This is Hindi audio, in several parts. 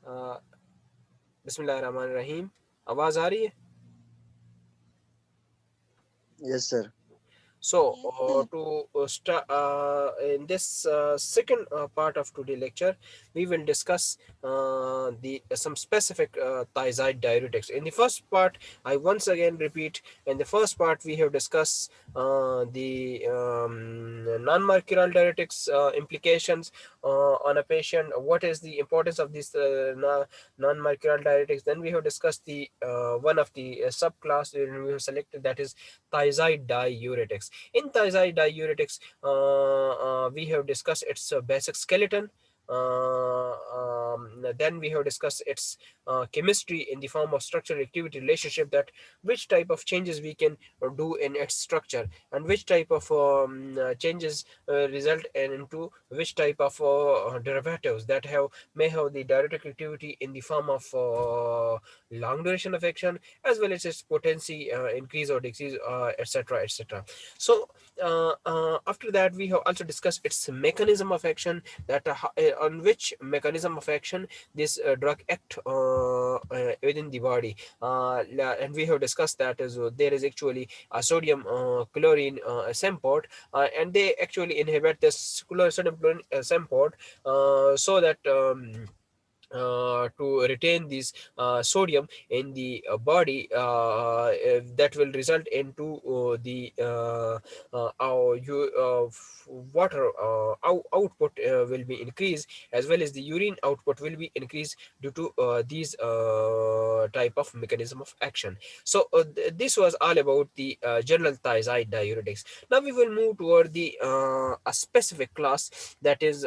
Uh, बिस्मिल्लाहिर्रहमानिर्रहीम। आवाज़ आ रही है? Yes, sir. So, Yes, sir. to start in this second part of today lecture, we will discuss the some specific thiazide diuretics. In the first part, I once again repeat. In the first part, we have discussed the non-mercurial diuretics implications on a patient. What is the importance of these non-mercurial diuretics? Then we have discussed the one of the subclass we have selected, that is thiazide diuretics. In thiazide diuretics, we have discussed its basic skeleton. Then we have discussed its chemistry in the form of structure activity relationship, that which type of changes we can do in its structure, and which type of changes result into which type of derivatives that may have the diuretic activity in the form of long duration of action, as well as its potency increase or decrease, etc., etc. So after that, we have also discussed its mechanism of action, that on which mechanism of action this drug act within the body, and we have discussed that as there is actually a sodium chlorine symport, and they actually inhibit this sodium chlorine symport, so that to retain this sodium in the body, that will result into water output will be increased, as well as the urine output will be increased due to these type of mechanism of action. So this was all about the general thiazide diuretics. Now we will move toward the a specific class, that is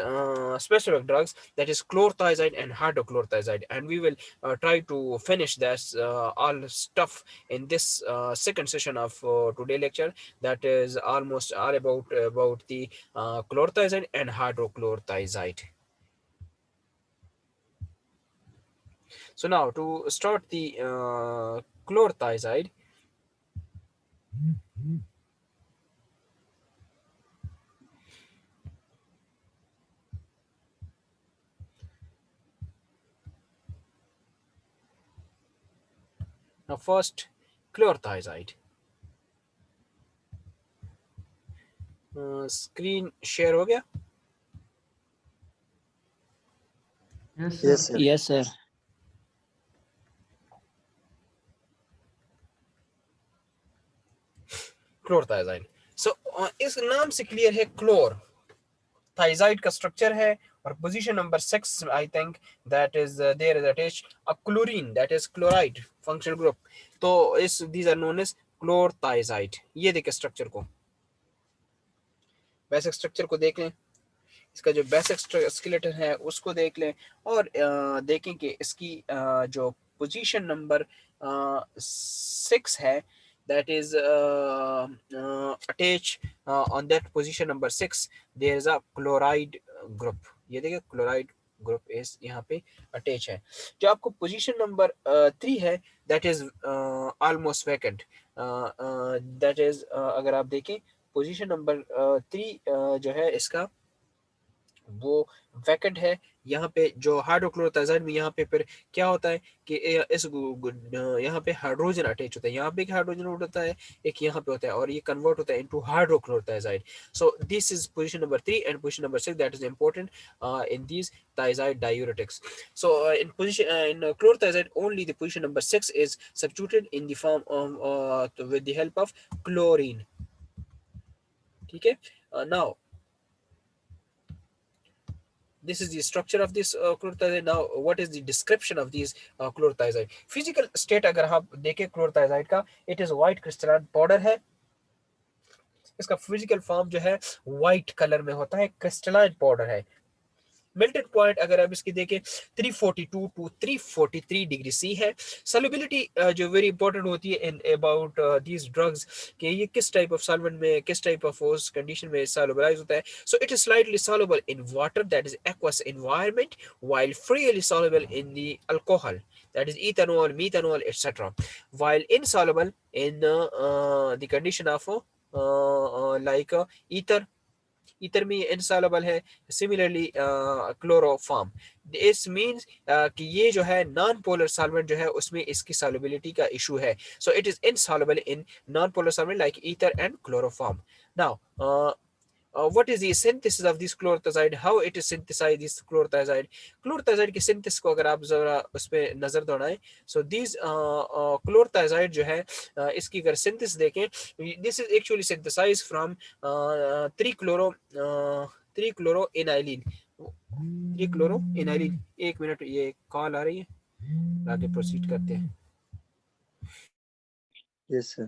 specific drugs, that is chlorothiazide and hydrochlorothiazide, and we will try to finish this all stuff in this second session of today lecture, that is almost all about the chlorothiazide and hydrochlorothiazide. So now to start the chlorothiazide. Now first, chlorothiazide. Screen share हो गया? Yes, Yes, sir. sir. Yes, sir. Chlorothiazide. सो इस नाम से क्लियर है, क्लोर थाइजाइड का स्ट्रक्चर है, और position number 6 I think that is there is attach a chlorine, that is chloride functional group. तो इस these are known as chlorothiazide. ये देखें स्ट्रक्चर को, बेसिक स्ट्रक्चर को देख लें, इसका जो बेसिक स्केलेटन है उसको देख लें, और देखें कि इसकी जो पोजीशन नंबर 6 है, that is attached on that position number 6 there is a chloride group। ये देखिए क्लोराइड ग्रुप इस यहाँ पे अटैच है। जो आपको पोजीशन नंबर 3 है, that is almost vacant. That is अगर आप देखें पोजीशन नंबर 3 जो है इसका वो वैकेंट है। यहाँ पे जो हाइड्रोक्लोरोथाइजाइड में यहाँ पे फिर क्या होता है कि यहाँ पे हाइड्रोजन अटैच होता है, यहाँ पे एक हाइड्रोजन होता है, एक यहाँ पे होता है, और ये कन्वर्ट होता है into hydrochlorothiazide. So this is position number 3 and position number 6 that is important in these thiazide diuretics. So in chlorothiazide only the position number 6 is substituted in the form of with the help of chlorine। ठीक है। Now this is the structure of this chlorothiazide। Now what is the description of these chlorothiazide? Physical state अगर आप देखें chlorothiazide का, it is white crystalline powder है। इसका फिजिकल फॉर्म जो है वाइट कलर में होता है, क्रिस्टलाइन पाउडर है। मेल्टेड पॉइंट अगर आप इसकी देखें 342 टू 343 डिग्री सी है। सॉल्युबिलिटी जो वेरी इंपॉर्टेंट होती है इन अबाउट दीज ड्रग्स, कि ये किस टाइप ऑफ सॉल्वेंट में, किस टाइप ऑफ उस कंडीशन में सॉल्युबलाइज होता है। So it is slightly soluble in water, that is aqueous environment, while freely soluble in the alcohol, that is ethanol, methanol, etc., while insoluble in the condition of like ether, ether में ये इनसॉल्युबल है, सिमिलरली क्लोरोफॉर्म। दिस मीन्स कि ये जो है नॉन पोलर सॉल्वेंट जो है उसमें इसकी सॉल्युबिलिटी का इशू है, so it is insoluble in non polar solvent like ether and chloroform. Now what is the synthesis of this chlorothiazide, how it is synthesized this chlorothiazide की synthesis को अगर आप जरा उस पे नजर दौड़ाएं, so these chlorothiazide जो है इसकी अगर synthesis देखें, this is actually synthesized from 3 chloro 3 chloroenylene 3 chloroenylene। एक मिनट, ये कॉल आ रही है, आगे प्रोसीड करते हैं। Yes, sir.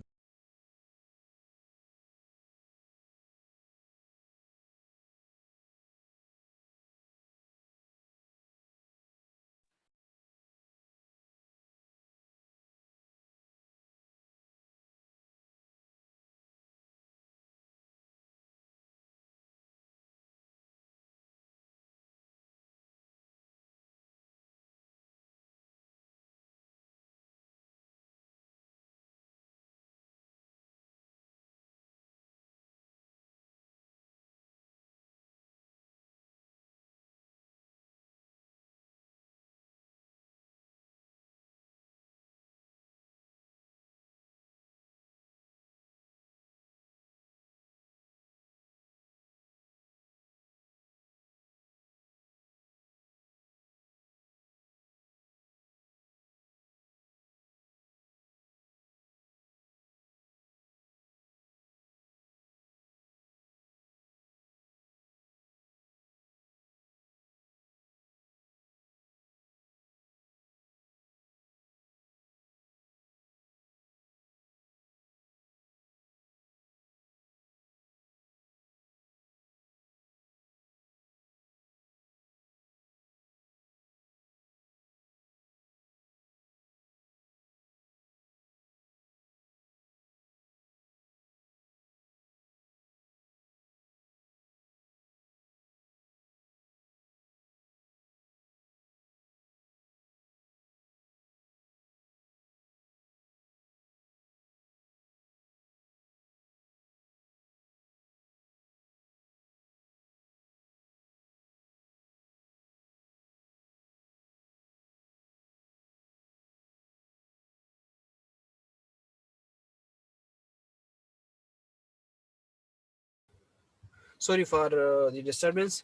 Sorry for the disturbance.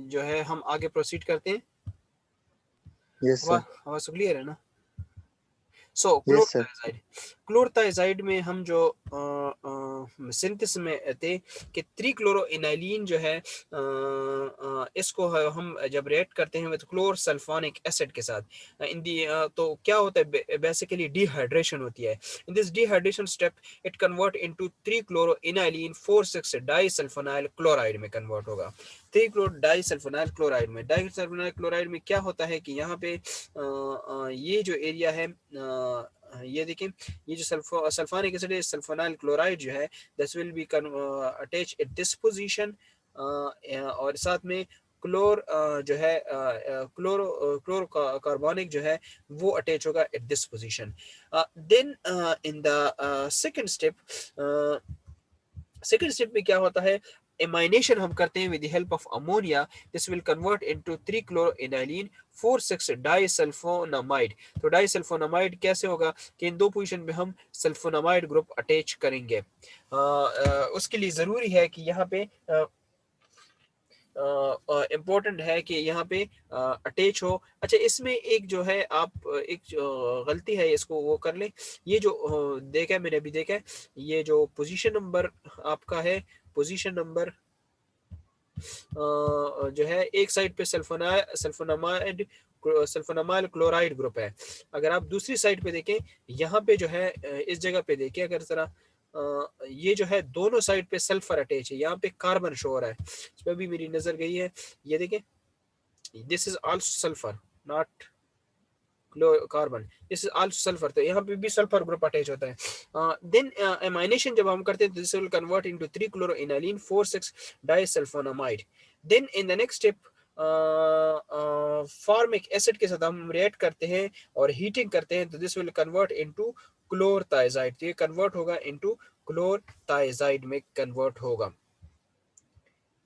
जो है हम आगे प्रोसीड करते हैं। Yes, sir. आवाज क्लियर है ना? सो Yes, sir. क्लोरथाइजाइड में हम जो सिंथेसिस में थे कि 3 क्लोरोइनाइलिन जो है इसको हम जब रिएक्ट करते हैं विद क्लोर सल्फोनिक एसिड के साथ इन दी, तो क्या होता है, बेसिकली डिहाइड्रेशन होती है। In this dehydration step it convert into 3 chloroaniline 4,6 disulfonyl chloride में कन्वर्ट होगा। 3 डाइसल्फोनाइल क्लोराइड में, डाइसल्फोनाइल क्लोराइड में क्या होता है कि यहाँ पे ये जो एरिया है, ये देखें, ये जो सल्फोनिक एसिड है, सल्फोनाइल क्लोराइड जो है, this will be attach eight this position, और साथ में क्लोर जो है क्लोर कार्बोनिक जो है वो अटैच होगा at this position. Then in the second step में क्या होता है, एमाइनेशन हम करते हैं with the help of ammonia. This will convert into 3 chloroaniline 4,6 disulfonamide. तो डाइसल्फोनामाइड कैसे होगा कि इन दो पोजीशन में हम सल्फोनामाइड ग्रुप अटैच करेंगे। उसके लिए ज़रूरी है कि यहाँ पे इम्पोर्टेंट है कि यहाँ पे अटैच हो। अच्छा, इसमें एक जो है आप एक जो गलती है इसको वो कर लें। ये जो देखा है, मैंने अभी देखा है, ये जो पोजीशन नंबर आपका है, पोजीशन नंबर जो है एक साइड पे सल्फोनामाइड सल्फोनामाइल क्लोराइड ग्रुप है। अगर आप दूसरी साइड पे देखें, यहाँ पे जो है इस जगह पे देखें अगर जरा, ये जो है दोनों साइड पे सल्फर अटैच है, यहाँ पे कार्बन शो हो रहा है, इस पर भी मेरी नजर गई है। ये देखें, this is also sulphur, not carbon, this is also sulphur, तो यहाँ पे भी सल्फर ग्रुप अटैच होता है। देन एमाइनेशन जब हम करते हैं तो this will convert into 3 chloroaniline 4,6 disulfonamide. Then in the next step formic acid के साथ हम रिएक्ट करते हैं और हीटिंग करते हैं तो this will convert into chlorothiazide, तो ये कन्वर्ट होगा इनटू क्लोरथाइजाइड में कन्वर्ट होगा।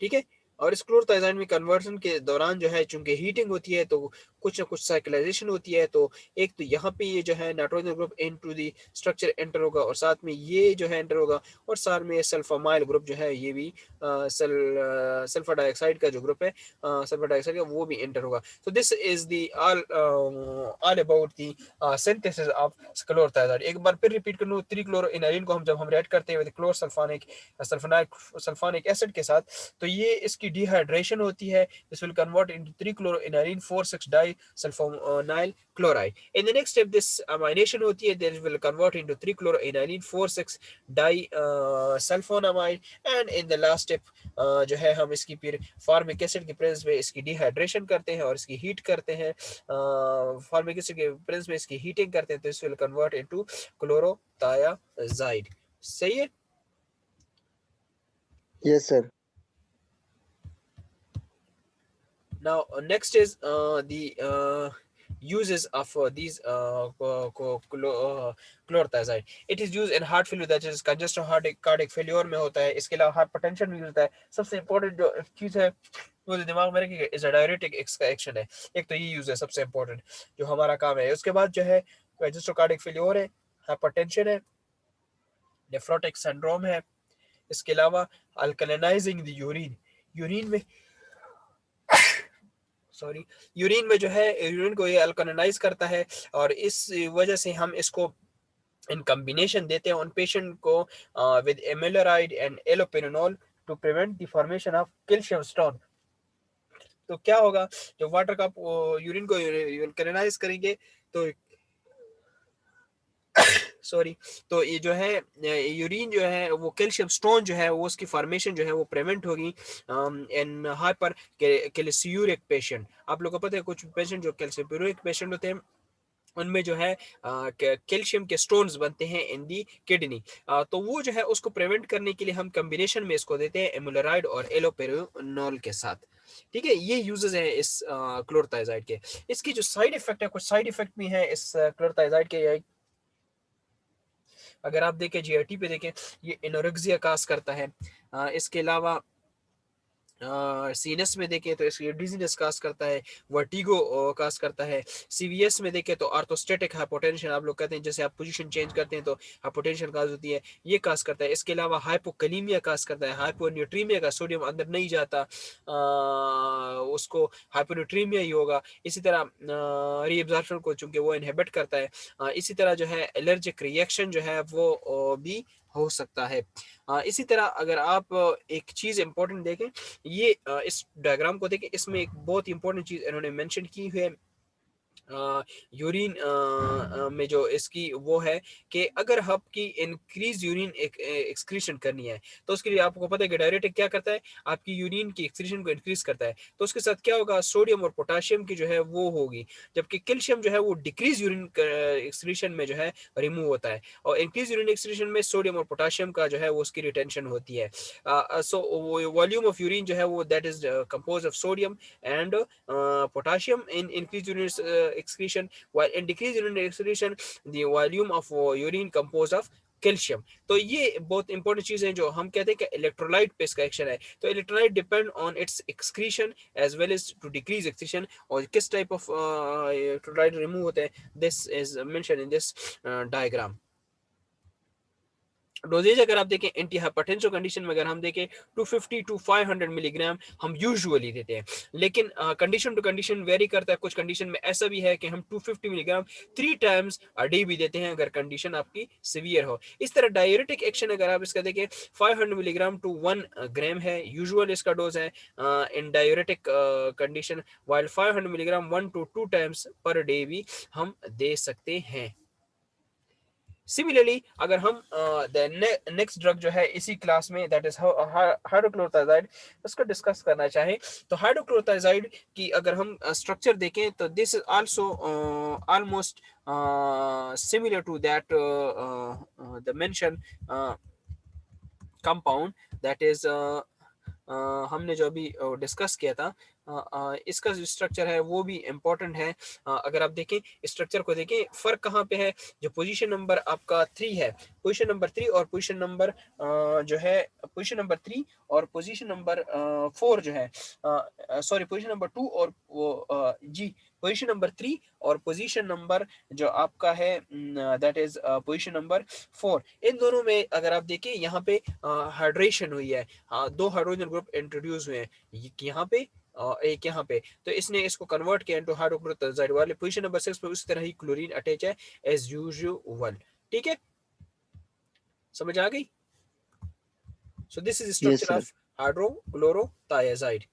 ठीक है, और इस क्लोरथाइजाइड में कन्वर्जन के दौरान जो है चूंकि हीटिंग होती है तो कुछ ना कुछ साइक्लाइजेशन होती है, तो एक तो यहाँ पे ये जो है nitrogen group into the structure enter होगा और साथ में ये जो है एंटर होगा, और साथ में सल्फामाइल ग्रुप जो है ये भी सल्फर डाइऑक्साइड का जो ग्रुप है सल्फर डाइऑक्साइड का वो भी एंटर होगा। तो this is the all about the synthesis of chlorothiazide. एक बार फिर रिपीट कर लूं, त्रिक्लोरोइनाइलिन को जब हम रिएक्ट करते हैं विद क्लोरसल्फानिक सल्फोनिक एसिड के साथ, तो ये इसकी डिहाइड्रेशन होती है। This will convert into 3-chloroaniline 4,6 disulfonyl chloride. In the next step this amination होती है, this will convert into 3-chloroaniline 4,6 disulfonamide. And in the last step जो है हम इसकी फिर फॉर्मिक एसिड के प्रेजेंस में इसकी डिहाइड्रेशन करते हैं और इसकी हीट करते हैं, फॉर्मिक एसिड के प्रेजेंस में इसकी हीटिंग करते हैं, तो दिस विल कन्वर्ट इनटू क्लोरोथायाजाइड। सही है। Yes, sir. Now next is the uses of these chlorothiazide. It is used in heart failure, that is congestive cardiac failure में होता है। इसके अलावा hypertension में यूज होता है। सबसे important जो चीज है वो जो दिमाग में रखिएगा इज डायरेटिक इसका एक्शन है। एक तो ये यूज है सबसे important जो हमारा काम है। उसके बाद जो है congestive cardiac failure है, hypertension है, नेफ्रोटिक सिंड्रोम है। इसके अलावा अल्कलिनाइजिंग द यूरिन में यूरिन में जो है यूरिन को ये अल्कलिनाइज करता है, और इस वजह से हम इसको इन कॉम्बिनेशन देते हैं उन पेशेंट को with amiloride and allopurinol to prevent the formation of calcium stone. तो क्या होगा, जब वाटर का यूरिन को अल्कलिनाइज करेंगे तो तो ये जो है यूरिन जो है वो कैल्शियम स्टोन जो है वो उसकी फॉर्मेशन जो है वो प्रिवेंट होगी इन हाइपर कैल्सियूरिक पेशेंट। आप लोगों को पता है कुछ पेशेंट जो कैल्सियूरिक पेशेंट होते हैं उनमें जो है कैल्शियम के स्टोन्स बनते हैं इन दी किडनी, तो वो जो है उसको प्रिवेंट करने के लिए हम कॉम्बिनेशन में इसको देते हैं एमुलराइड और एलोपेरिनोल के साथ। ठीक है, ये यूजेस हैं इस क्लोरथाइजाइड के। इसकी जो साइड इफेक्ट है, कुछ साइड इफेक्ट भी हैं इस क्लोरथाइजाइड के। अगर आप देखें जीआरटी पे देखें, ये एनोरेक्सिया काज करता है। इसके अलावा सीएनएस में देखें तो इसकी डिजीनेस काज करता है, वर्टिगो काज करता है। सीवीएस में देखें तो आर्थोस्टेटिक हाइपोटेंशन, आप लोग कहते हैं जैसे आप पोजीशन चेंज करते हैं तो हाइपोटेंशन काज होती है, ये काज करता है। इसके अलावा हाइपोकलीमिया काज करता है, हाइपोन्यूट्रीमिया का सोडियम अंदर नहीं जाता, उसको हाइपोन्यूट्रीमिया ही होगा। इसी तरह रीअब्जॉर्प्शन को चूंकि वो इनहिबिट करता है। इसी तरह जो है एलर्जिक रिएक्शन जो है वो भी हो सकता है। इसी तरह अगर आप एक चीज इंपॉर्टेंट देखें, ये इस डायग्राम को देखें, इसमें एक बहुत इंपॉर्टेंट चीज इन्होंने मेंशन की है यूरिन में जो इसकी वो है कि अगर आपकी इंक्रीज यूरिन एक्सक्रीशन करनी है तो उसके लिए आपको पता है कि डायरेटिक क्या करता है, आपकी यूरिन की एक्सक्रीशन को इंक्रीज करता है। तो उसके साथ क्या होगा, सोडियम और पोटाशियम की जो है वो होगी, जबकि कैल्शियम जो है वो डिक्रीज यूरिन एक्सक्रीशन में जो है रिमूव होता है, और इंक्रीज यूरिन एक्सक्रीशन में सोडियम और पोटाशियम का जो है वो उसकी रिटेंशन होती है। सो वॉल्यूम ऑफ यूरिन जो है वो that is compose of sodium and potassium in increased urine excretion, while in decreased urine excretion the volume of urine composed of calcium. तो ये बहुत इंपॉर्टेंट चीज है जो हम कहते हैं कि इलेक्ट्रोलाइट पे इसका एक्शन है। तो electrolyte depend on its excretion as well as to decrease excretion, और किस टाइप ऑफ इलेक्ट्रोलाइट रिमूव होते हैं, this is mention in this diagram. Dosages अगर आप देखें एंटी हाइपरटेंसिव कंडीशन में अगर हम देखें 250 टू 500 मिलीग्राम हम यूजुअली देते हैं, लेकिन कंडीशन टू कंडीशन वेरी करता है। कुछ कंडीशन में ऐसा भी है कि हम 250 मिलीग्राम 3 टाइम्स अ डे भी देते हैं अगर कंडीशन आपकी सीवियर हो। इस तरह डायरेटिक एक्शन अगर आप इसका देखें 500 मिलीग्राम टू 1 ग्राम है यूजुअल इसका डोज है in diuretic condition, while 500 milligram 1 to 2 times per day भी हम दे सकते हैं। सिमिलरली अगर हम नेक्स्ट ड्रग जो है इसी क्लास में दैट इज हाइड्रोक्लोरोथाइजाइड उसको डिस्कस करना चाहें, तो हाइड्रोक्लोरोथाइजाइड की अगर हम स्ट्रक्चर देखें तो this is also almost similar to that the mention compound that is हमने जो अभी डिस्कस किया था इसका जो स्ट्रक्चर है वो भी इम्पोर्टेंट है। अगर आप देखें स्ट्रक्चर को देखें, फर्क कहाँ पे है, जो पोजीशन नंबर आपका 3 है, पोजीशन नंबर 3 और पोजीशन नंबर जो है पोजीशन नंबर 3 और पोजीशन नंबर 4 जो है, सॉरी पोजीशन नंबर 2 और वो जी पोजीशन नंबर 3 और पोजीशन नंबर जो आपका है दैट इज पोजीशन नंबर 4, इन दोनों में अगर आप देखें यहाँ पे हाइड्रेशन हुई है। दो हाइड्रोजन ग्रुप इंट्रोड्यूस हुए हैं, यहाँ पे एक यहाँ पे, तो इसने इसको कन्वर्ट किया इनटू हाइड्रोक्लोरोथायोजाइड वाले पोजीशन नंबर 6 पे उसी तरह ही क्लोरीन अटैच है एज यूजुअल। ठीक है, समझ आ गई? So this is Yes, structure sir. Of hydrochlorothiazide.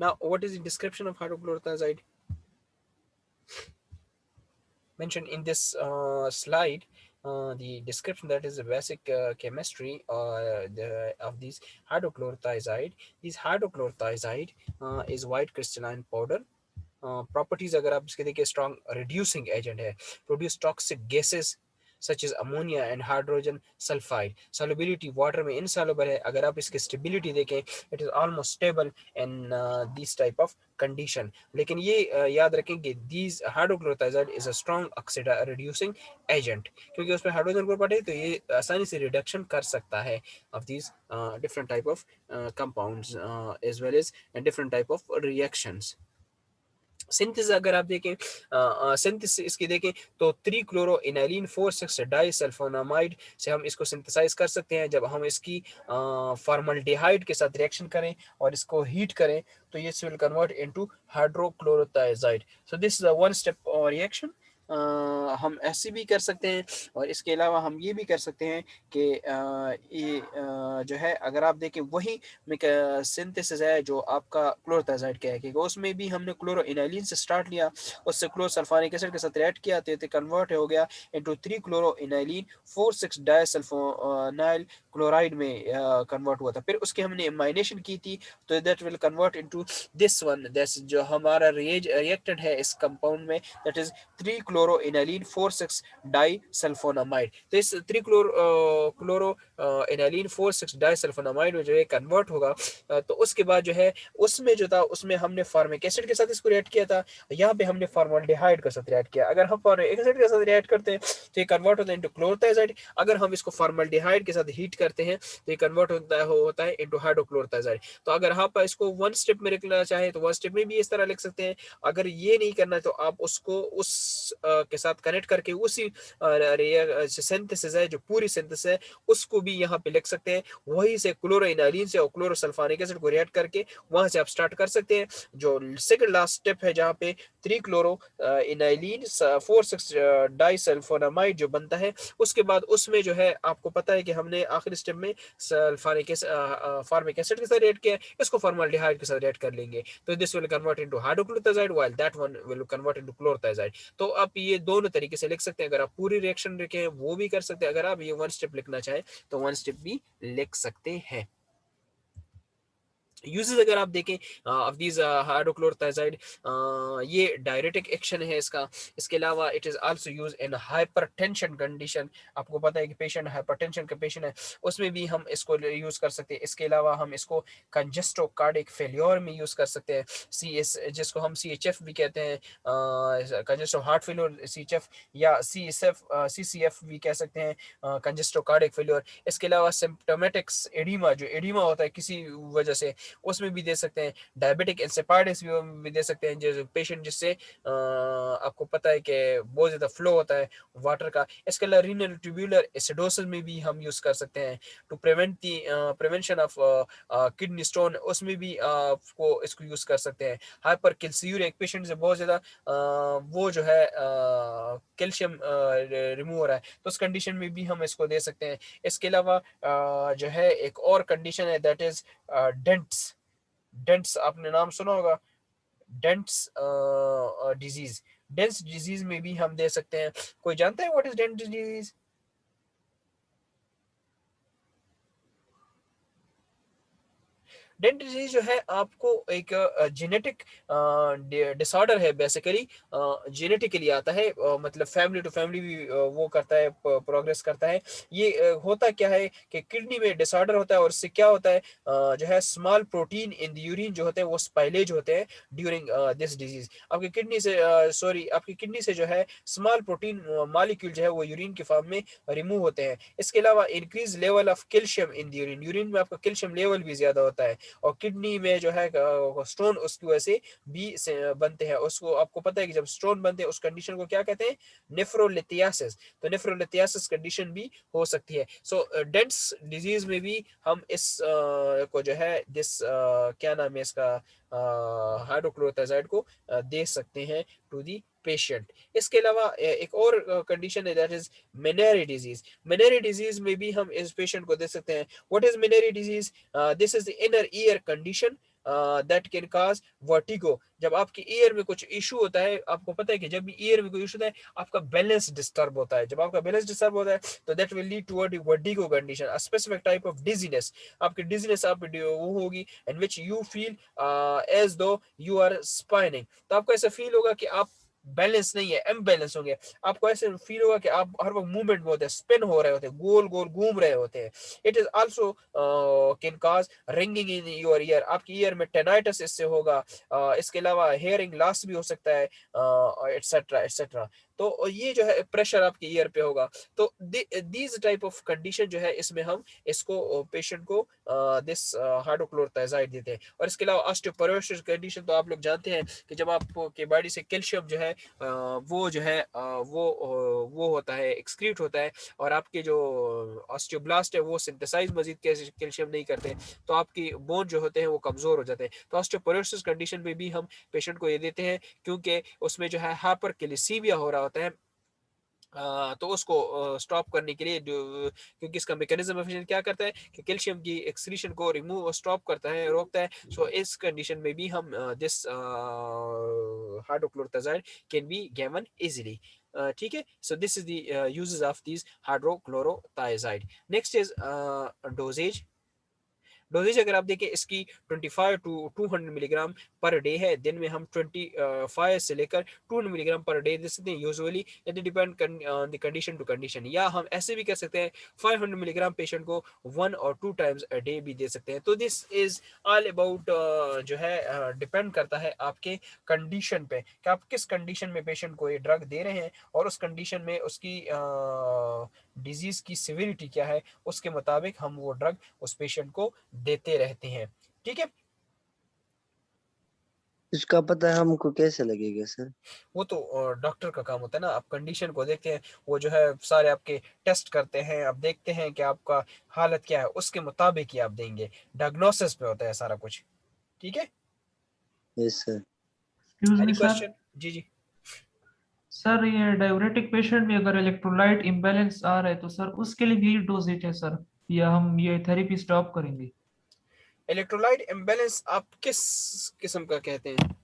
Now what is the description of hydrochlorothiazide mentioned in this slide? The description, that is the basic chemistry of these hydrochlorothiazide. These hydrochlorothiazide is white crystalline powder. Properties अगर आप इसके देखिए, स्ट्रॉन्ग रिड्यूसिंग एजेंट है, produce toxic gases such as ammonia and hydrogen sulfide, solubility water में इनसॉल्युबल है। अगर आप इसकी स्टेबिलिटी देखें, it is almost stable in this type of condition. लेकिन ये याद रखें कि these hydrochlorothiazide is a strong oxidizing reducing agent, क्योंकि उसमें हाइड्रोजन ग्रुप है तो ये आसानी से रिडक्शन कर सकता है of these different type of compounds as well as different type of reactions. Synthesis अगर आप देखें, सिंथेसिस इसकी देखें तो 3 क्लोरो इनाइलिन 4,6 डाई सल्फोनामाइड से हम इसको सिंथेसाइज कर सकते हैं। जब हम इसकी फॉर्मल्डिहाइड के साथ रिएक्शन करें और इसको हीट करें तो ये will convert into hydrochlorothiazide. So this is a one step reaction. हम ऐसे भी कर सकते हैं, और इसके अलावा हम ये भी कर सकते हैं कि ये जो है अगर आप देखें वही सिंथेसिस है जो आपका क्लोरोथायोजाइड का है, क्योंकि उसमें भी हमने क्लोरो इनाइलिन से स्टार्ट लिया, उससे क्लोरोसल्फानिक एसिड के साथ रिएक्ट किया तो ये कन्वर्ट हो गया इनटू 3 क्लोरो इनाइलिन 4,6 डाइसल्फोनाइल क्लोराइड में कन्वर्ट हुआ था। फिर उसकी हमने एमाइनेशन की थी तो that will convert into this one, that's जो हमारा रिएक्टेंट है इस कंपाउंड में, दैट इज 3 क्लोरो इनाइलिन 4,6 डाइसल्फोनामाइड। तो इस 3 क्लोरो इनाइलिन 4,6 डाइसल्फोनामाइड में जो है कन्वर्ट होगा, तो उसके बाद जो है उसमें जो था उसमें हमने फॉर्मिक एसिड के साथ इसको रिएक्ट किया था, यहाँ पे हमने फॉर्मल्डिहाइड के साथ रिएक्ट किया। अगर हम फॉर्मिक एसिड के साथ रिएक्ट करते हैं तो ये कन्वर्ट होता है इनटू क्लोरोथायोजाइड, अगर हम इसको फॉर्मल्डिहाइड के साथ हीट करते हैं तो ये कन्वर्ट होता है इनटू हाइड्रोक्लोरोथायोजाइड। तो अगर आप इसको वन स्टेप में लिखना चाहें तो वन स्टेप में भी इस तरह लिख सकते हैं। अगर ये नहीं करना तो आप उसको उस के साथ कनेक्ट करके उसी सिंथेसिस है जो पूरी सिंथेसिस है उसको भी यहाँ पे लिख सकते हैं। वहीं से क्लोरोइनाइलिन से और क्लोरोसल्फानिक एसिड को रिएक्ट करके वहां से आप स्टार्ट कर सकते हैं। जो सेकंड लास्ट स्टेप है जहाँ पे 3 क्लोरो इनाइलिन 4,6 डाइसल्फोनामाइड जो बनता है, उसके बाद उसमें जो है आपको पता है कि हमने आखिरी स्टेप में फॉर्मिक एसिड के साथ रिएक्ट किया, इसको फॉर्मल्डिहाइड के साथ रिएक्ट कर लेंगे तो this will convert into hydrochlorothiazide while that one will convert into chlorothiazide. तो आप ये दोनों तरीके से लिख सकते हैं। अगर आप पूरी रिएक्शन लिखें वो भी कर सकते हैं, अगर आप ये वन स्टेप लिखना चाहें तो वन स्टेप भी लिख सकते हैं। यूजेस अगर आप देखें ऑफ दीज हाइड्रोक्लोरोथायोजाइड, ये डायरेटिक एक्शन है इसका। इसके अलावा it is also use in hypertension condition. आपको पता है कि पेशेंट हाइपरटेंशन का पेशेंट है उसमें भी हम इसको यूज कर सकते हैं। इसके अलावा हम इसको कंजेस्टो कार्डिक फेल्योर में यूज कर सकते हैं, सी एस जिसको हम सी एच एफ भी कहते हैं, congestive heart failure C H F, या C S F C C F भी कह सकते हैं, कंजेस्टो कार्डिक फेल्योर। इसके अलावा सिम्प्टोमेटिक्स एडिमा, जो एडिमा होता है किसी वजह से, उसमें भी दे सकते हैं। डायबिटिक इंसेफाइटिस भी दे सकते हैं, जो पेशेंट जिससे आपको पता है कि बहुत ज़्यादा फ्लो होता है वाटर का। इसके अलावा रीनल ट्यूबुलर एसिडोसिस में भी हम यूज़ कर सकते हैं to prevent the prevention of kidney stone, उसमें भी आपको इसको यूज़ कर सकते हैं। हाइपर कैल्सियूरिक पेशेंट से बहुत ज़्यादा वो जो है कैल्शियम रिमूव हो रहा है तो उस कंडीशन में भी हम इसको दे सकते हैं। इसके अलावा जो है एक और कंडीशन है दैट इज डेंट्स। डेंट्स आपने नाम सुना होगा, डेंट्स डिजीज। डेंस डिजीज में भी हम दे सकते हैं। कोई जानता है what is Dent's disease? Dent disease जो है आपको एक जेनेटिक डिसऑर्डर है बेसिकली, जेनेटिकली आता है, मतलब फैमिली टू फैमिली भी वो करता है, प्रोग्रेस करता है। ये होता क्या है कि किडनी में डिसऑर्डर होता है, और इससे क्या होता है, जो है small protein in the urine जो होते हैं वो स्पाइलेज होते हैं ड्यूरिंग दिस डिजीज। आपकी किडनी से सॉरी आपकी किडनी से जो है स्मॉल प्रोटीन मॉलिक्यूल जो है वो यूरिन के फॉर्म में रिमूव होते हैं। इसके अलावा increase level of calcium in the urine, urine में आपका कैल्शियम लेवल भी ज्यादा होता है, और किडनी में जो है स्टोन उसकी वजह से भी से बनते हैं। उसको आपको पता है कि जब स्टोन बनते हैं उस कंडीशन को क्या कहते हैं, नेफ्रोलिथियासिस। तो नेफ्रोलिथियासिस कंडीशन भी हो सकती है। सो डेंट्स डिजीज में भी हम इस को जो है दिस क्या नाम है इसका, हाइड्रोक्लोरोथियाजाइड को दे सकते हैं टू दी पेशेंट। इसके अलावा एक और कंडीशन है that is Meniere disease. Meniere disease में भी हम इस पेशेंट को दे सकते हैं। What is Meniere disease? This is the inner ear condition that can cause vertigo. जब आपके ईयर में कुछ इशू होता है, आपको पता है कि जब भी ईयर में कोई इशू होता है आपका बैलेंस डिस्टर्ब होता है। जब आपका बैलेंस डिस्टर्ब होता है तो that will lead toward vertigo condition, a specific type of dizziness. आपकी डिजीनेस आप वो होगी इन विच यू फील एज दो यू आर स्पाइनिंग। तो आपको ऐसा फील होगा कि आप बैलेंस नहीं है, इम्बैलेंस होंगे। आपको ऐसे फील होगा कि आप हर वक्त मूवमेंट में होते हैं, स्पिन हो रहे होते हैं, गोल गोल घूम रहे होते हैं। It is also can cause ringing in your year, आपकी ईयर में टेनाइटिस इससे होगा। इसके अलावा हेयरिंग लॉस भी हो सकता है, एटसेट्रा एटसेट्रा। तो ये जो है प्रेशर आपके ईयर पे होगा। तो दीज टाइप ऑफ कंडीशन जो है इसमें हम इसको पेशेंट को दिस हाइड्रोक्लोरोथियाजाइड देते हैं। और इसके अलावा ऑस्टियोपोरोसिस कंडीशन तो आप लोग जानते हैं कि जब आपके बॉडी से कैल्शियम जो है वो जो है वो होता है, एक्सक्रीट होता है, और आपके जो ऑस्टियोब्लास्ट है वो सिंथेसाइज मजीद कैल्शियम नहीं करते, तो आपकी बोन जो होते हैं वो कमजोर हो जाते हैं। तो ऑस्टियोपोरोसिस कंडीशन में भी हम पेशेंट को ये देते हैं, क्योंकि उसमें जो है हाइपर कैल्सीमिया हो रहा होता है। तो उसको स्टॉप करने के लिए क्योंकि इसका मैकेनिज्म एफिशिएंट क्या करता है कि कैल्शियम की एक्सक्रीशन को रिमूव स्टॉप करता है, रोकता है। सो इस कंडीशन में भी हम this hydrochlorothiazide can be given easily. ठीक है, so this is the uses of this hydrochlorothiazide. Next is dosages. Dosages अगर आप देखें इसकी 25 टू 200 मिलीग्राम पर डे है। दिन में हम 25 से लेकर 200 मिलीग्राम पर डे दे सकते हैं usually, it depend on the condition to condition. या हम ऐसे भी कर सकते हैं 500 मिलीग्राम पेशेंट को 1 और 2 टाइम्स अ डे भी दे सकते हैं। तो दिस इज ऑल अबाउट जो है डिपेंड करता है आपके कंडीशन पे कि आप किस कंडीशन में पेशेंट को ये ड्रग दे रहे हैं, और उस कंडीशन में उसकी डिजीज की सिविरिटी क्या है, उसके मुताबिक हम वो ड्रग उस पेशेंट को देते रहते हैं। ठीक है, इसका पता हमको कैसे लगेगा सर? वो तो डॉक्टर का काम होता है ना। आप कंडीशन को देखते हैं, वो जो है सारे आपके टेस्ट करते हैं, आप देखते हैं कि आपका हालत क्या है, उसके मुताबिक ही आप देंगे। डायग्नोसिस पे होता है सारा कुछ। ठीक है, यस सर। एक्सक्यूज एनी मी सर। क्वेश्चन? जी जी। सर ये डायबिटिक पेशेंट में अगर इलेक्ट्रोलाइट इम्बैलेंस आ रहा है तो सर उसके लिए भी डोजेज है सर, या हम ये थेरेपी स्टॉप करेंगे? इलेक्ट्रोलाइट इम्बैलेंस आप किस किस्म का कहते हैं?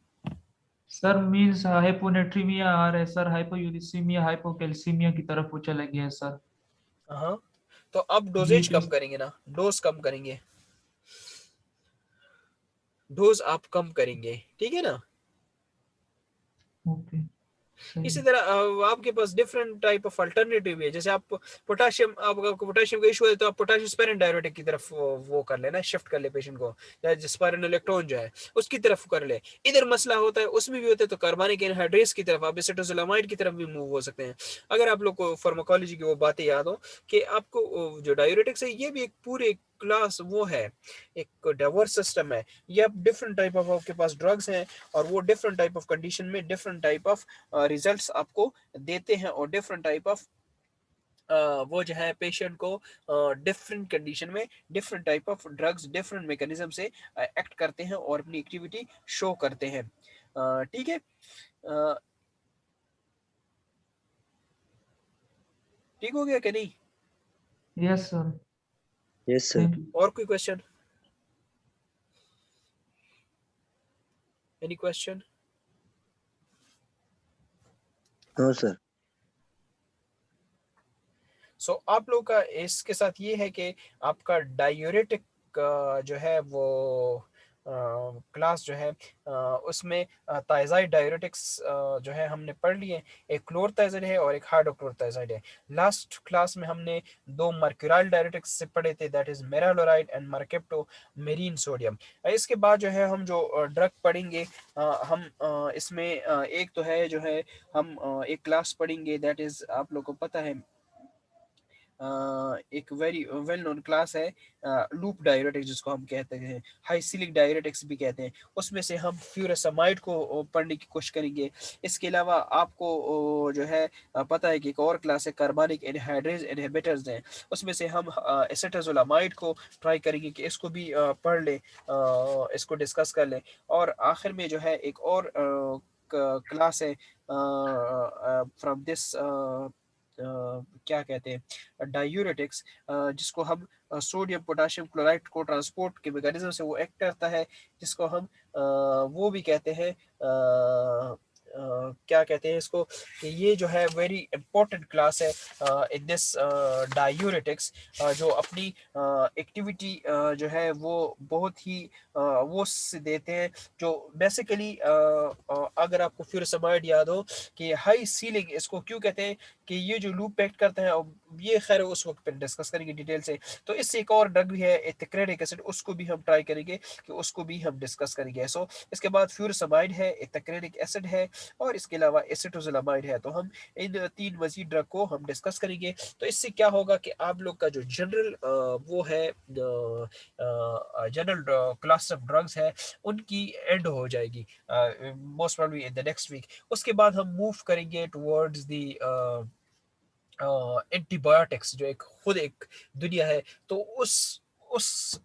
सर मीन्स हाइपोनेट्रीमिया आ रहा है सर, हाइपोयूरिसीमिया हाइपोकैल्सीमिया की तरफ वो चले गए हैं सर। हाँ, तो अब जी डोजेज तो कम करेंगे ना, डोज कम करेंगे, डोज आप कम करेंगे, ठीक है ना। ओके, सही इसी है। तरह आपके पास डिफरेंट टाइप ऑफ अल्टरनेटिव भी है। जैसे आप पोटाशियम, आपको पोटाशियम का इशू है तो आप पोटाशियम स्पेरिन डायरेटिक की तरफ वो कर लेना, शिफ्ट कर ले पेशेंट को, या स्पाइरोलेक्टोन जो है उसकी तरफ कर ले। इधर मसला होता है उसमें भी होता है तो कार्बनिक एनहाइड्रेस की तरफ, आप एसिटोसिलामाइड की तरफ भी मूव हो सकते हैं। अगर आप लोग को फार्माकोलॉजी की वो बातें याद हो कि आपको जो डायूरेटिक्स है ये भी एक पूरे क्लास वो है, एक डाइवर्स सिस्टम है। ये अब डिफरेंट टाइप ऑफ आपके पास ड्रग्स हैं, और वो डिफरेंट टाइप ऑफ कंडीशन में डिफरेंट टाइप ऑफ रिजल्ट्स आपको देते हैं, और डिफरेंट टाइप ऑफ वो जो है पेशेंट को डिफरेंट कंडीशन में different type of drugs different mechanism से एक्ट करते हैं और अपनी एक्टिविटी शो करते हैं। ठीक है, ठीक हो गया कि नहीं? Yes sir, yes sir. Thank you. और कोई question? Any question? No sir. So आप लोग का इसके साथ ये है कि आपका डायूरेटिक जो है वो क्लास जो है उसमें थायजाइड डायूरेटिक्स जो है हमने पढ़ लिए। एक क्लोरथाइजाइड है और एक हाइड्रोक्लोरथाइजाइड है। लास्ट क्लास में हमने दो मर्क्यूराइल डायूरेटिक्स से पढ़े थे, that is meralluride and mercaptomerin sodium. इसके बाद जो है हम जो ड्रग पढ़ेंगे हम इसमें एक तो है जो है हम एक क्लास पढ़ेंगे, दैट इज आप लोग को पता है एक वेरी वेल नोन क्लास है लूप डायूरेटिक्स जिसको हम कहते हैं, हाइसिलिक डायूरेटिक्स भी कहते हैं। उसमें से हम फ्यूरासामाइड को पढ़ने की कोशिश करेंगे। इसके अलावा आपको जो है पता है कि एक और क्लास है कार्बनिक एनहाइड्रेज इनहिबिटर्स हैं, उसमें से हम एसेटाजोलामाइड को ट्राई करेंगे कि इसको भी पढ़ लें, इसको डिस्कस कर लें। और आखिर में जो है एक और क्लास है फ्रॉम दिस क्या कहते हैं डायूरेटिक्स, जिसको हम सोडियम पोटाशियम क्लोराइड को ट्रांसपोर्ट के मैकेनिज्म से वो एक्ट करता है, जिसको हम वो भी कहते हैं क्या कहते हैं इसको, कि ये जो है वेरी इंपॉर्टेंट क्लास है इन दिस डायूरेटिक्स, जो अपनी एक्टिविटी जो है वो बहुत ही वो देते हैं, जो बेसिकली अगर आपको फ्यूरासामाइड याद हो कि हाई सीलिंग इसको क्यों कहते हैं, कि ये जो लूप पैक्ट करते हैं, और ये खैर उस वक्त पे डिस्कस करेंगे डिटेल से। तो इससे एक और ड्रग भी है एथिक्रेटिक एसिड, उसको भी हम ट्राई करेंगे कि उसको भी हम डिस्कस करेंगे। सो इसके बाद फ्यूरासामाइड है, एथिक्रेटिक एसिड है, और इसके अलावा एसिटोजोलामाइड है। तो हम इन तीन मजीद ड्रग को हम डिस्कस करेंगे। तो इससे क्या होगा कि आप लोग का जो जनरल वो है जनरल क्लास ऑफ ड्रग्स है उनकी एंड हो जाएगी most probably in the next week. उसके बाद हम मूव करेंगे टुवर्ड्स द एंटीबायोटिक्स, जो एक खुद एक दुनिया है। तो उस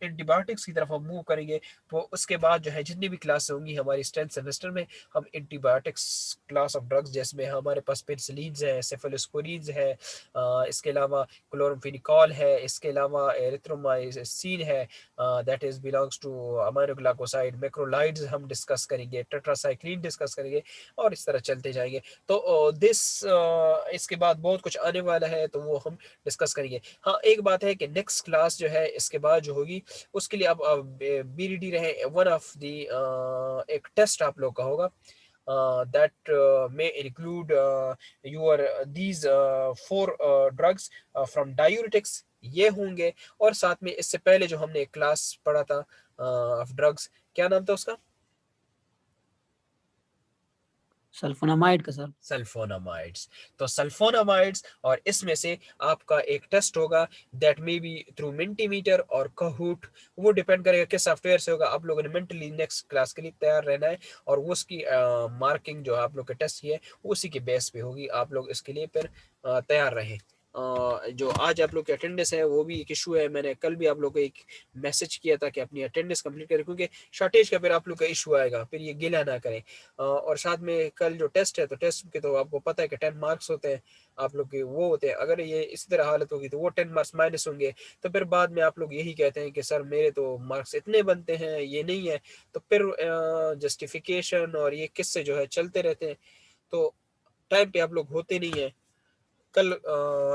एंटीबायोटिक्स की तरफ हम मूव करेंगे। तो उसके बाद जो है जितनी भी क्लास होंगी हमारी 10th सेमेस्टर में, हम एंटीबायोटिक्स क्लास ऑफ ड्रग्स, जिसमें हमारे पास पेनिसिलिन्स है, सेफेलोस्पोरिन्स है, इसके अलावा क्लोरमफेनिकॉल है, इसके अलावा एरिथ्रोमाइसिन है, that is belongs to aminoglycoside, macrolides हम डिस्कस करेंगे, टेट्रासाइक्लिन डिस्कस करेंगे, और इस तरह चलते जाएंगे। तो इसके बाद बहुत कुछ आने वाला है, तो वो हम डिस्कस करेंगे। हाँ, एक बात है कि नेक्स्ट क्लास जो है इसके बाद जो होगी उसके लिए अब बी रेडी रहे। वन ऑफ द एक टेस्ट आप लोग का होगा that may include your these four drugs from diuretics, ये होंगे। और साथ में इससे पहले जो हमने एक क्लास पढ़ा था ऑफ ड्रग्स, क्या नाम था उसका? सल्फोनामाइड का सर। सल्फोनामाइड्स। तो सल्फोनामाइड्स, और इसमें से आपका एक टेस्ट होगा दैट मे बी थ्रू मिंटीमीटर और कहूट, वो डिपेंड करेगा किस सॉफ्टवेयर से होगा। आप लोगों ने मेंटली नेक्स्ट क्लास के लिए तैयार रहना है, और वो उसकी मार्किंग जो आप लोग का टेस्ट है उसी के बेस पे होगी। आप लोग इसके लिए फिर तैयार रहें। जो आज आप लोग की अटेंडेंस है वो भी एक इशू है। मैंने कल भी आप लोग को एक मैसेज किया था कि अपनी अटेंडेंस कंप्लीट करें, क्योंकि शॉर्टेज का फिर आप लोग का इशू आएगा, फिर ये गिला ना करें। और साथ में कल जो टेस्ट है, तो टेस्ट के तो आपको पता है कि 10 मार्क्स होते हैं आप लोग के, वो होते हैं। अगर ये इसी तरह हालत होगी तो वो 10 मार्क्स माइनस होंगे। तो फिर बाद में आप लोग यही कहते हैं कि सर मेरे तो मार्क्स इतने बनते हैं, ये नहीं है। तो फिर जस्टिफिकेशन और ये किस्से जो है चलते रहते हैं, तो टाइम पे आप लोग होते नहीं है। कल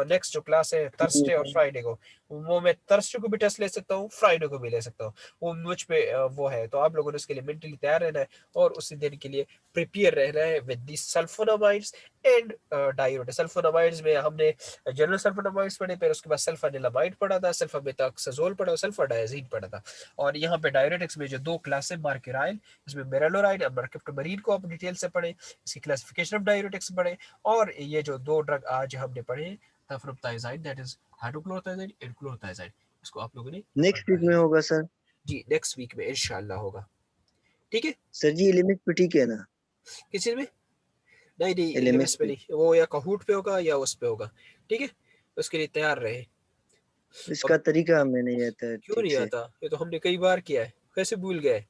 नेक्स्ट जो क्लास है थर्सडे और फ्राइडे को, वो मैं थर्सडे को भी टेस्ट ले सकता हूँ, फ्राइडे को भी ले सकता हूँ, वो मुझ पे वो है। तो आप लोगों ने उसके लिए मेंटली तैयार रहना है, और उसी दिन के लिए प्रिपेयर रहना है with the sulfonamides and diuretics. Sulfonamides में हमने जनरल सल्फोनामाइड्स पढ़े, फिर उसके बाद सल्फानिलामाइड पढ़ा था, सल्फामेथाक्साजोल पढ़ा, सल्फाडायाजीन पढ़ा था। और यहाँ पे डायूरेटिक्स में जो दो क्लास है मार्क्यूराइल, इसमें मेरालोराइड और मर्केप्टोमरीन को आप डिटेल से पढ़े, इसकी क्लासिफिकेशन ऑफ डायूरेटिक्स पढ़े। और ये जो दो ड्रग आज हमने पढ़े, थाइरोथाइजाइड, दैट इज हाइड्रोक्लोरोथाइजाइड एंड क्लोरोथाइजाइड, इसको आप लोगों ने नेक्स्ट वीक पढ़ना में है। होगा सर? जी, नेक्स्ट वीक में इंशाल्लाह होगा। ठीक है सर जी एलिमेंट पे ठीक है ना? किस चीज में? नहीं नहीं, एलिमेंट एलएमएस पे पे नहीं, वो या कहूट पे होगा या उस पे होगा। ठीक है, उसके लिए तैयार रहे। अब इसका तरीका हमें नहीं आता है क्यों ठीक नहीं से। आता? ये तो हमने कई बार किया है, कैसे भूल गए?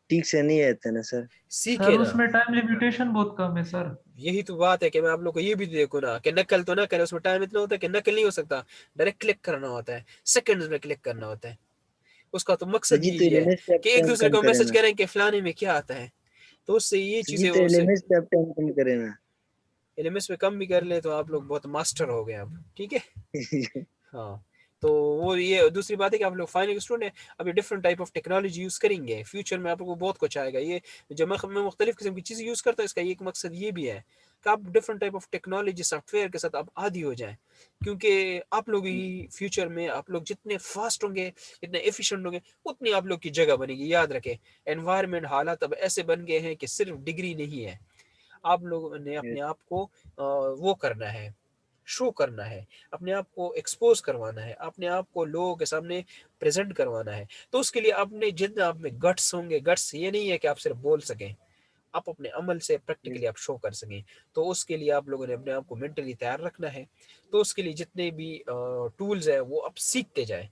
ठीक से नहीं आता ना सर। सर सीखे ना। उसमें टाइम लिमिटेशन बहुत कम है सर। यही तो बात है कि मैं आप लोग को ये भी देखो ना कि नकल तो ना करें, उसमें टाइम इतना होता है कि नकल नहीं हो सकता, डायरेक्ट क्लिक करना होता है, सेकंड्स में क्लिक करना होता है। उसका तो सर मकसद जी तो यही है एलिमेंट पे आप कि एक टाइम दूसरे कम को करें मैसेज ना। करें कि फलाने में क्या आता है, तो उससे ये सर जी चीजें तो उससे एलिमेंट पे आप टाइम कम करें ना। एलएमएस में कम भी कर ले तो आप लोग बहुत मास्टर हो गए अब। ठीक है, हाँ। तो वो ये दूसरी बात है कि आप लोग फाइनल स्टूडेंट हैं, अभी different type of technology use करेंगे, फ्यूचर में आप लोगों को बहुत कुछ आएगा। ये जब मैं मुख्तलिफ किस्म की चीज़ें यूज़ करता हूँ, इसका एक मकसद ये भी है कि आप different type of technology software के साथ आप आदी हो जाएं, क्योंकि आप लोग ही फ्यूचर में आप लोग जितने फास्ट होंगे, जितने एफिशिएंट होंगे, उतनी आप लोग की जगह बनेगी। याद रखें, एनवायरनमेंट हालात अब ऐसे बन गए हैं कि सिर्फ डिग्री नहीं है, आप लोगों ने अपने आप को वो करना है, शो करना है, अपने आप को एक्सपोज करवाना है, अपने आप को लोगों के सामने प्रेजेंट करवाना है। तो उसके लिए आपने जितना आप में गट्स होंगे, गट्स ये नहीं है कि आप सिर्फ बोल सकें, आप अपने अमल से प्रैक्टिकली आप शो कर सकें। तो उसके लिए आप लोगों ने अपने आप को मेंटली तैयार रखना है। तो उसके लिए जितने भी टूल्स हैं वो आप सीखते जाएं।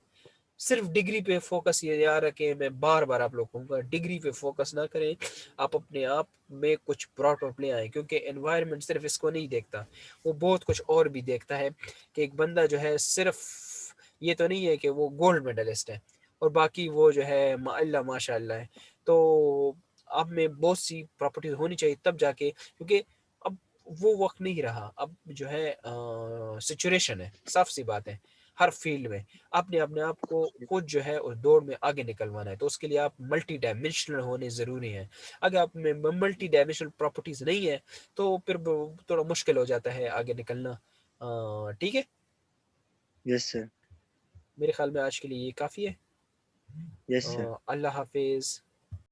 सिर्फ डिग्री पे फोकस ये याद रखें, मैं बार बार आप लोग कहूँगा, डिग्री पे फोकस ना करें, आप अपने आप में कुछ ब्रॉट आउट ले आए, क्योंकि एनवायरनमेंट सिर्फ इसको नहीं देखता, वो बहुत कुछ और भी देखता है। कि एक बंदा जो है सिर्फ ये तो नहीं है कि वो गोल्ड मेडलिस्ट है और बाकी वो जो है माशाल्लाह माशाल्लाह है। तो आप में बहुत सी प्रॉपर्टीज होनी चाहिए तब जाके, क्योंकि अब वो वक्त नहीं रहा, अब जो है सिचुएशन है, साफ सी बात है, हर फील्ड में आपने अपने आप को खुद जो है उस दौड़ में आगे निकलवाना है। तो उसके लिए आप मल्टी डायमेंशनल होने ज़रूरी हैं। अगर आप में मल्टी डायमेंशनल प्रॉपर्टीज़ नहीं है तो फिर थोड़ा मुश्किल हो जाता है आगे निकलना। ठीक है, यस सर, मेरे ख्याल में आज के लिए ये काफ़ी है। Yes sir. अल्लाह हाफिज़।